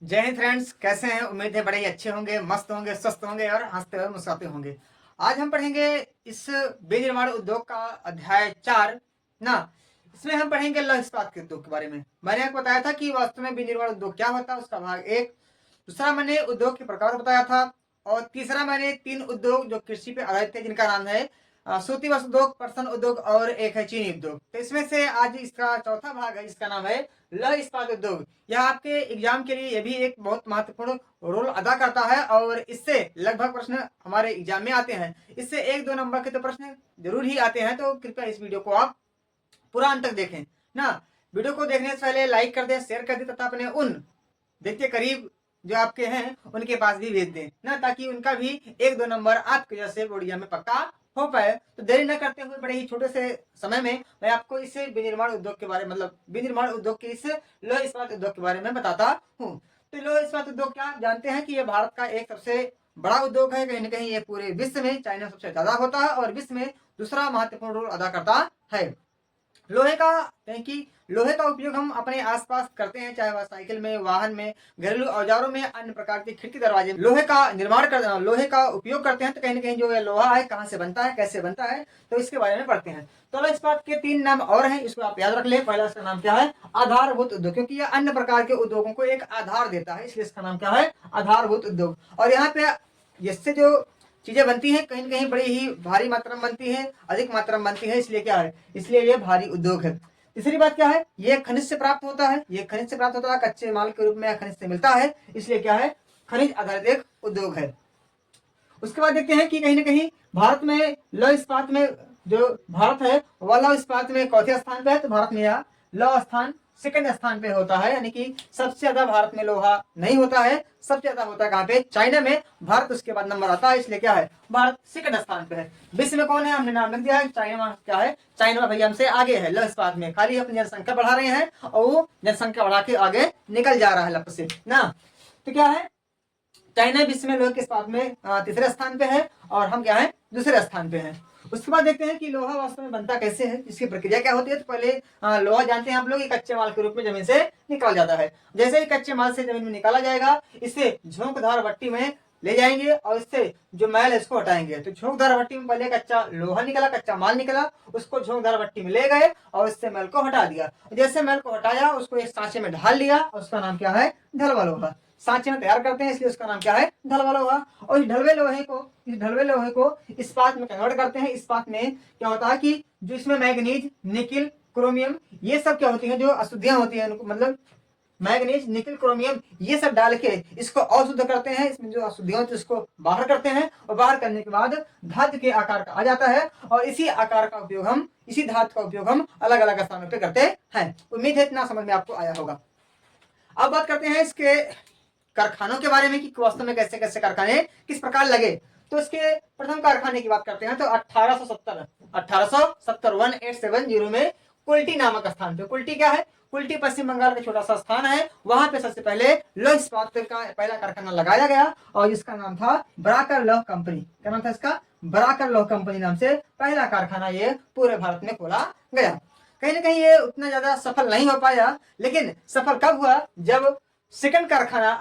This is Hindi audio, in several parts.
जय हिंद फ्रेंड्स, कैसे हैं? उम्मीद है बड़े ही अच्छे होंगे, मस्त होंगे, स्वस्थ होंगे और हंसते हुए मुस्कुराते होंगे। आज हम पढ़ेंगे इस विनिर्माण उद्योग का अध्याय 4 ना। इसमें हम पढ़ेंगे लौह इस्पात के उद्योग के बारे में। मैंने आपको बताया था कि वास्तव में विनिर्माण उद्योग क्या होता है, उसका भाग 1। दूसरा मैंने उद्योग के प्रकार बताया था। और तीसरा मैंने 3 उद्योग जो कृषि पे आधारित थे, जिनका नाम है सूती वस्त्र उद्योग, पर्सन उद्योग और एक है चीनी उद्योग। तो इसमें से आज इसका चौथा भाग है, जिसका नाम है लौह इस्पात उद्योग। यह आपके एग्जाम के लिए ये भी एक बहुत महत्वपूर्ण रोल अदा करता है और इससे लगभग प्रश्न हमारे एग्जाम में आते हैं। इससे 1-2 नंबर के तो प्रश्न जरूर ही आते हैं। तो कृपया इस वीडियो को आप पूरा अंत तक देखें ना। वीडियो को देखने से पहले लाइक कर दें, शेयर कर दें तथा अपने उन देखते करीब जो आपके हैं उनके पास भी भेज दें ना, ताकि उनका भी 1-2 नंबर आपके जैसे बोर्ड एग्जाम में पक्का हो पाए। तो देरी न करते हुए बड़े ही छोटे से समय में मैं आपको इस विनिर्माण उद्योग के बारे मतलब विनिर्माण उद्योग के इस लौह इस्पात उद्योग के बारे में बताता हूँ। तो लौह इस्पात उद्योग क्या आप जानते हैं कि यह भारत का एक सबसे बड़ा उद्योग है। कहीं ना कहीं ये पूरे विश्व में चाइना सबसे ज्यादा होता है और विश्व में दूसरा महत्वपूर्ण रोल अदा करता है। लोहे का कहें कि लोहे का उपयोग हम अपने आसपास करते हैं, चाहे वह साइकिल में, वाहन में, घरेलू औजारों में, अन्य प्रकार के खिड़की दरवाजे लोहे का निर्माण कर लोहे का उपयोग करते हैं। तो कहीं ना कहीं जो ये लोहा है कहाँ से बनता है, कैसे बनता है, तो इसके बारे में पढ़ते हैं। तो इस बात के 3 नाम और हैं, इसको आप याद रख ले। पहला इसका नाम क्या है? आधारभूत उद्योग, क्योंकि यह अन्य प्रकार के उद्योगों को एक आधार देता है, इसलिए इसका नाम क्या है? आधारभूत उद्योग। और यहाँ पे इससे जो चीजें बनती हैं कहीं ना कहीं बड़ी ही भारी मात्रा में बनती है, अधिक मात्रा में बनती है, इसलिए क्या है? इसलिए ये भारी उद्योग है। तीसरी बात क्या है? ये खनिज से प्राप्त होता है। ये खनिज से प्राप्त होता है, कच्चे माल के रूप में खनिज से मिलता है, इसलिए क्या है? खनिज आधारित एक उद्योग है। उसके बाद देखते हैं कि कहीं ना कहीं भारत में लौह इस्पात में जो भारत है वह लौह इस्पात में चौथे स्थान पे है। तो भारत में यह लौह स्थान सेकंड स्थान पे होता है, यानी कि सबसे ज्यादा भारत में लोहा नहीं होता है। सबसे ज्यादा होता है कहाँ पे? चाइना में। भारत उसके बाद नंबर आता है, इसलिए क्या है? भारत सेकंड स्थान पे है। विश्व में कौन है? हमने नाम लिख दिया है। चाइना क्या है? चाइना भैया हमसे आगे है लौह इस्पात में। खाली अपनी जनसंख्या बढ़ा रहे हैं और वो जनसंख्या बढ़ा के आगे निकल जा रहा है लक्ष्य से ना। तो क्या है? चाइना विश्व में लोहे के इस्पात में तीसरे स्थान पे है और हम क्या है? दूसरे स्थान पे हैं। उसके बाद देखते हैं कि लोहा वास्तव में बनता कैसे है, इसकी प्रक्रिया क्या होती है। तो पहले लोहा जानते हैं आप लोग, कच्चे माल के रूप में जमीन से निकाला जाता है। जैसे ही कच्चे माल से जमीन में निकाला जाएगा, इसे झोंकधार भट्टी में ले जाएंगे और इससे जो मैल है इसको हटाएंगे। तो झोंकधार भट्टी में पहले कच्चा लोहा निकला, कच्चा माल निकला, उसको झोंकधार भट्टी में ले गए और इससे मैल को हटा दिया। जैसे मैल को हटाया, उसको एक सांचे में ढाल लिया और उसका नाम क्या है? ढलवा लोहा। सांचे में तैयार करते हैं, इसलिए उसका नाम क्या है? ढलवा लोहा। और इस ढलवे लोहे को इस्पात में कन्वर्ट करते हैं। इस्पात में क्या होता है कि जो इसमें मैग्नीज, निकिल, क्रोमियम, ये सब क्या होती हैं? जो अशुद्धियां होती हैं, मतलब मैग्नीज, निकिल, क्रोमियम, ये सब डाल के इसको अशुद्ध करते हैं। इसमें जो अशुद्धियां होती है उसको बाहर करते हैं और बाहर करने के बाद धातु के आकार का आ जाता है। और इसी आकार का उपयोग हम, इसी धातु का उपयोग हम अलग अलग स्थानों पर करते हैं। उम्मीद है इतना समझ में आपको आया होगा। अब बात करते हैं इसके कारखानों के बारे में कि वास्तव में कैसे कैसे कारखाने किस प्रकार लगे। तो इसके प्रथम कारखाने की बात करते हैं तो 1870 1870 में कुल्टी नामक स्थान पे। कुल्टी क्या है? कुल्टी पश्चिम बंगाल का छोटा सा स्थान है। वहां पे सबसे पहले लौह इस्पात का पहला कारखाना लगाया गया और जिसका नाम था बराकर लौह कंपनी। क्या नाम था इसका? बराकर लौह कंपनी नाम से पहला कारखाना ये पूरे भारत में खोला गया। कहीं ना कहीं ये उतना ज्यादा सफल नहीं हो पाया, लेकिन सफल कब हुआ? जब सेकंड कारखाना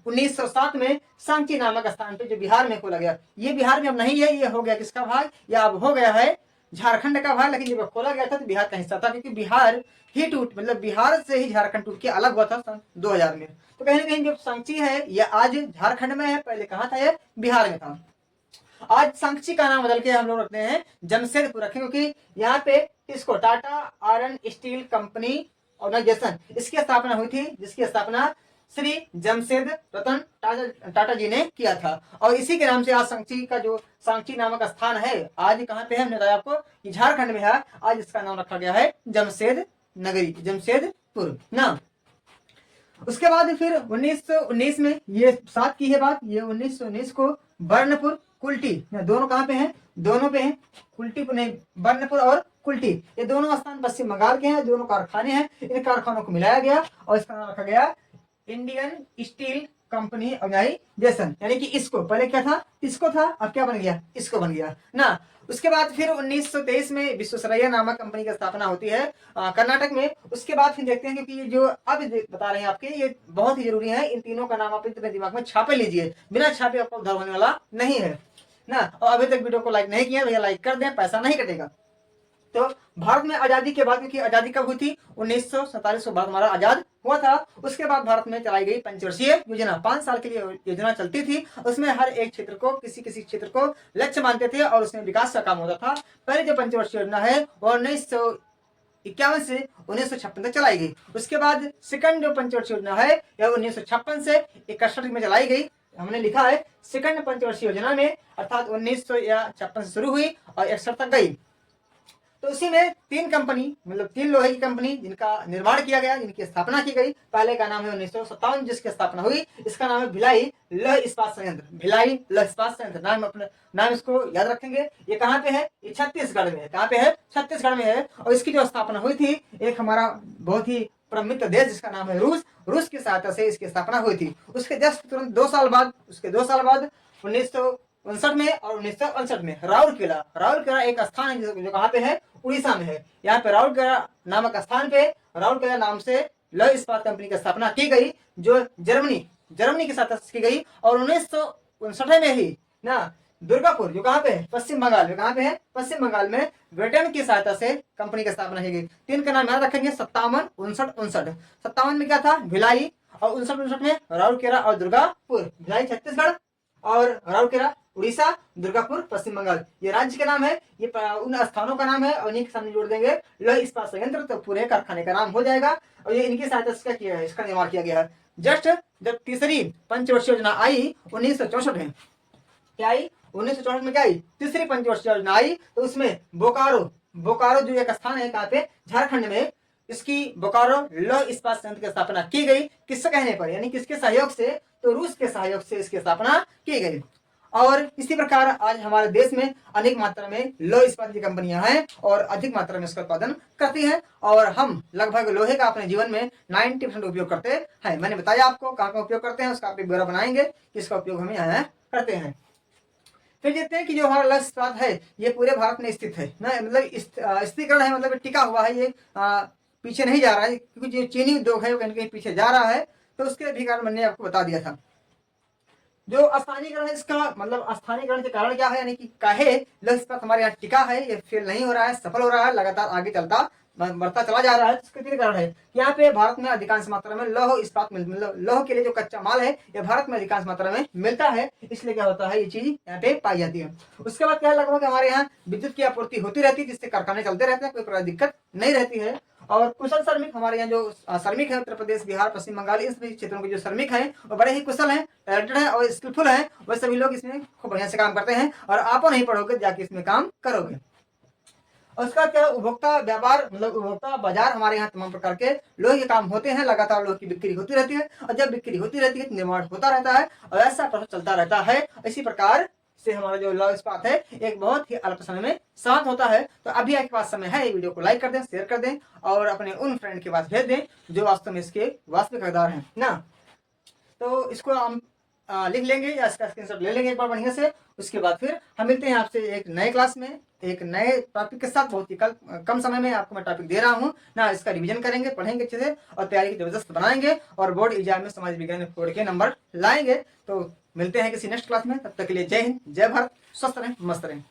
1907 में सांची नामक स्थान पे, जो बिहार में खोला गया। ये बिहार में अब नहीं है, ये हो गया किसका भाग? या अब हो गया है झारखंड का भाग। लेकिन जब खोला गया था तो बिहार का हिस्सा था, क्योंकि बिहार ही मतलब बिहार से ही झारखंड टूट के अलग हुआ था सन 2000 में। तो कहीं ना कहीं जो सांची है ये आज झारखंड में है, पहले कहाँ था? ये बिहार में था। आज सांची का नाम बदल के हम लोग रखते हैं जमशेदपुर रखें, क्योंकि यहाँ पे इसको Tata iron steel company organization, इसकी स्थापना हुई थी, जिसकी स्थापना श्री जमशेद रतन टाटा जी ने किया था। और इसी के नाम से आज सांची का जो सांची नामक स्थान है, आज कहाँ पे है? हमने बताया आपको झारखंड में है। आज इसका नाम रखा गया है जमशेद नगरी, जमशेदपुर ना। उसके बाद फिर 1919 में, ये 7 की है बात, ये 1919 को बर्नपुर कुल्टी, दोनों कहाँ पे हैं? दोनों पे हैं। कुल्टी नहीं, बर्नपुर और कुल्टी, ये दोनों स्थान पश्चिम बंगाल के हैं। दोनों कारखाने हैं, इन कारखानों को मिलाया गया और इसका नाम रखा गया इंडियन स्टील कंपनी ऑर्गेनाइजेशन, यानी कि इसको पहले क्या था, इसको था, अब क्या बन गया, इसको बन गया ना। उसके बाद फिर 1923 में विश्वेश्वरैया नामक कंपनी की स्थापना होती है कर्नाटक में। उसके बाद फिर देखते हैं, क्योंकि ये जो अब बता रहे हैं आपके, ये बहुत ही जरूरी है, इन तीनों का नाम आप अपने दिमाग में छापे लीजिए, बिना छापे आपको उद्धार होने वाला नहीं है ना। और अभी तक वीडियो को लाइक नहीं किया भैया लाइक कर दें, पैसा नहीं कटेगा। तो भारत में आजादी के बाद, क्योंकि आजादी कब हुई थी, 1947 को भारत हमारा आजाद हुआ था। उसके बाद भारत में चलाई गई पंचवर्षीय योजना, 5 साल के लिए योजना चलती थी। उसमें हर एक क्षेत्र को, किसी किसी क्षेत्र को लक्ष्य मानते थे और उसमें विकास का काम होता था। पहले जो पंचवर्षीय योजना है वो 1951 से 1956 तक चलाई गई। उसके बाद सेकंड जो पंचवर्षीय योजना है यह 1956 से 61 में चलाई गई। हमने लिखा है सेकंड पंचवर्षीय योजना में, अर्थात 1956 से शुरू हुई और 61 तक गई। तो उसी में 3 कंपनी, मतलब 3 लोहे की कंपनी जिनका निर्माण किया गया, जिनकी स्थापना की गई। पहले का नाम है 1957 जिसकी स्थापना हुई, इसका नाम है भिलाई लौह इस्पात संयंत्र। भिलाई लौह इस्पात संयंत्र नाम, अपना नाम इसको याद रखेंगे। ये कहाँ पे है, ये छत्तीसगढ़ में है। कहाँ पे है, छत्तीसगढ़ में है। और इसकी जो स्थापना हुई थी, एक हमारा बहुत ही परम मित्र देश जिसका नाम है रूस की सहायता से इसकी स्थापना हुई थी। उसके जस्ट तुरंत 2 साल बाद, उसके 2 साल बाद 1959 में और 1968 में राउरकेला एक स्थान है जो कहाँ पे है, उड़ीसा में है। यहाँ पे राउरकेला नामक स्थान पे राउरकेला नाम से लौह इस्पात कंपनी की स्थापना की गई, जो जर्मनी के साथ की गई। और 1959 में ही ना दुर्गापुर, जो कहाँ पे है, पश्चिम बंगाल में, कहाँ पे है, पश्चिम बंगाल में ब्रिटेन की सहायता से कंपनी की स्थापना की गई। 3 का नाम याद रखेंगे, 57, 59, 57 में क्या था, भिलाई, और 59 में राउरकेला और दुर्गापुर। भिलाई छत्तीसगढ़ और राउरकेला उड़ीसा, दुर्गापुर पश्चिम बंगाल, ये राज्य का नाम है, ये उन स्थानों का नाम है। और इन्हीं के सामने जोड़ देंगे लौह इस्पात संयंत्र, तो पूरे कारखाने का नाम हो जाएगा। और ये इनकी सहायता से क्या किया है, इसका निर्माण किया गया है। जस्ट जब तीसरी पंचवर्षीय योजना आई 1964 में, क्या आई, 1964 में क्या आई, तीसरी पंचवर्षीय योजना आई, तो उसमें बोकारो जो एक स्थान है, कहाँ पे, झारखंड में, इसकी बोकारो लौह इस्पात संयंत्र की स्थापना की गई। किससे कहने पर, यानी किसके सहयोग से, तो रूस के सहयोग से इसकी स्थापना की गई। और इसी प्रकार आज हमारे देश में अनेक मात्रा में लौह इस्पात की कंपनियां हैं और अधिक मात्रा में इसका उत्पादन करती हैं। और हम लगभग लोहे का अपने जीवन में 90% उपयोग करते हैं। मैंने बताया आपको कहाँ का उपयोग करते हैं, उसका आप ब्यौरा बनाएंगे कि इसका उपयोग हम यहाँ करते हैं। फिर देखते हैं कि जो हमारा लौह इस्पात है ये पूरे भारत में स्थित है ना, मतलब स्थिरीकरण है, मतलब टिका हुआ है, ये पीछे नहीं जा रहा है, क्योंकि जो चीनी उद्योग है वो कहीं कहीं पीछे जा रहा है। तो उसके भी कारण मैंने आपको बता दिया था। जो स्थानीयकरण है, इसका मतलब स्थानीयकरण के कारण क्या है, यानी कि काहे लौह इस्पात हमारे यहाँ टिका है, ये फेल नहीं हो रहा है, सफल हो रहा है, लगातार आगे बढ़ता चला जा रहा है। इसके 3 कारण है। यहाँ पे भारत में अधिकांश मात्रा में लौह इस्पात मतलब लौह के लिए जो कच्चा माल है ये भारत में अधिकांश मात्रा में मिलता है, इसलिए क्या होता है, ये चीज यहाँ पे पाई जाती है। उसके बाद क्या लगभग हमारे यहाँ विद्युत की आपूर्ति होती रहती है, जिससे कारखाने चलते रहते हैं, कोई प्रकार दिक्कत नहीं रहती है। और कुशल श्रमिक, हमारे यहाँ जो श्रमिक है उत्तर प्रदेश, बिहार, पश्चिम बंगाल, इन सभी क्षेत्रों के जो श्रमिक हैं वो बड़े ही कुशल हैं, टैलेंटेड हैं और स्किलफुल हैं। वह सभी लोग इसमें खूब बढ़िया से काम करते हैं और आप नहीं पढ़ोगे जाके इसमें काम करोगे। और उसका क्या, उपभोक्ता व्यापार मतलब उपभोक्ता बाजार, हमारे यहाँ तमाम प्रकार के लोहे के काम होते हैं, लगातार लोहे की बिक्री होती रहती है। और जब बिक्री होती रहती है निर्माण होता रहता है और ऐसा प्रोसेस चलता रहता है। इसी प्रकार से हमारा जो लौह इस्पात है एक बहुत ही अल्प समय में शांत होता है। तो अभी आपके पास समय है, ये वीडियो को लाइक कर दें, शेयर कर दें और अपने उन फ्रेंड के पास भेज दें जो वास्तव में इसके वास्तविक हकदार हैं ना। तो इसको हम लिख लेंगे या इसका स्क्रीनशॉट ले लेंगे एक बार बढ़िया से। उसके बाद फिर हम मिलते हैं आपसे एक नए क्लास में एक नए टॉपिक के साथ। बहुत ही कम समय में आपको मैं टॉपिक दे रहा हूँ ना, इसका रिवीजन करेंगे, पढ़ेंगे अच्छे से और तैयारी की जबरदस्त बनाएंगे और बोर्ड एग्जाम में समाज विज्ञान में फोड़ के नंबर लाएंगे। तो मिलते हैं किसी नेक्स्ट क्लास में, तब तक के लिए जय हिंद, जय भारत, स्वस्थ रहें, मस्त रहें।